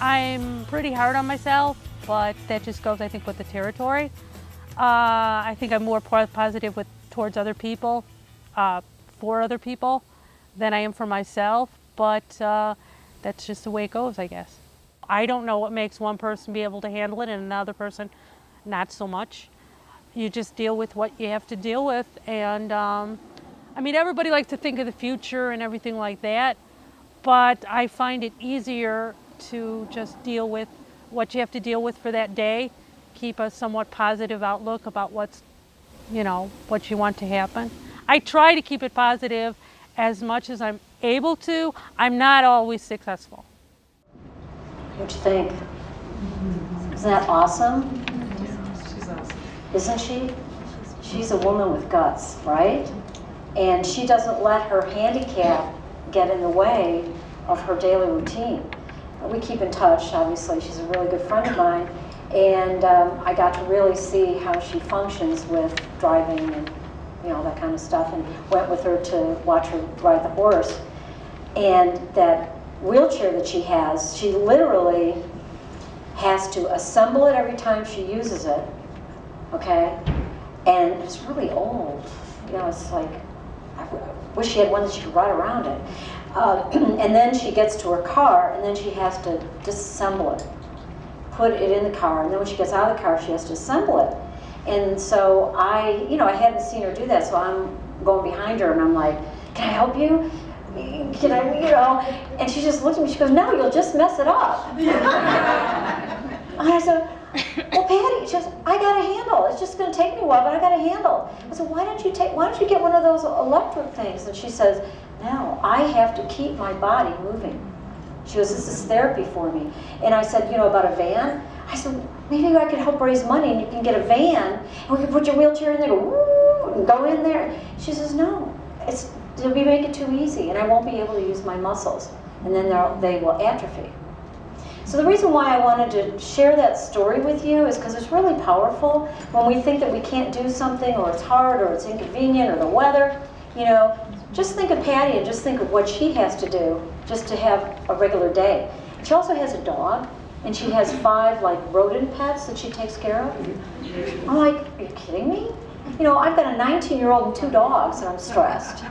I'm pretty hard on myself, but that just goes, I think, with the territory. I think I'm more positive towards other people, for other people, than I am for myself, but that's just the way it goes, I guess. I don't know what makes one person be able to handle it and another person not so much. You just deal with what you have to deal with, and I mean, everybody likes to think of the future and everything like that, but I find it easier to just deal with what you have to deal with for that day, keep a somewhat positive outlook about what you want to happen. I try to keep it positive as much as I'm able to. I'm not always successful. What'd you think? Isn't that awesome? She's awesome. Isn't she? She's a woman with guts, right? And she doesn't let her handicap get in the way of her daily routine. We keep in touch, obviously. She's a really good friend of mine. And I got to really see how she functions with driving and that kind of stuff, and went with her to watch her ride the horse. And that wheelchair that she has, she literally has to assemble it every time she uses it, okay? And it's really old. It's like, I wish she had one that she could ride around it. And then she gets to her car, and then she has to disassemble it, put it in the car, and then when she gets out of the car, she has to assemble it. And so I hadn't seen her do that, so I'm going behind her, and I'm like, can I help you? Can I, and she just looked at me, she goes, no, you'll just mess it up. And I said, well, Patty, she goes, I got a handle. It's just going to take me a while, but I got a handle. I said, why don't you get one of those electric things? And she says, no, I have to keep my body moving. She goes, this is therapy for me. And I said, about a van? I said, maybe I could help raise money and you can get a van and we can put your wheelchair in there, and go in there. She says, no, it'll make it too easy and I won't be able to use my muscles. And then they will atrophy. So the reason why I wanted to share that story with you is because it's really powerful. When we think that we can't do something, or it's hard, or it's inconvenient, or the weather, just think of Patty and just think of what she has to do just to have a regular day. She also has a dog, and she has 5 rodent pets that she takes care of. I'm like, are you kidding me? I've got a 19-year-old and 2 dogs, and I'm stressed.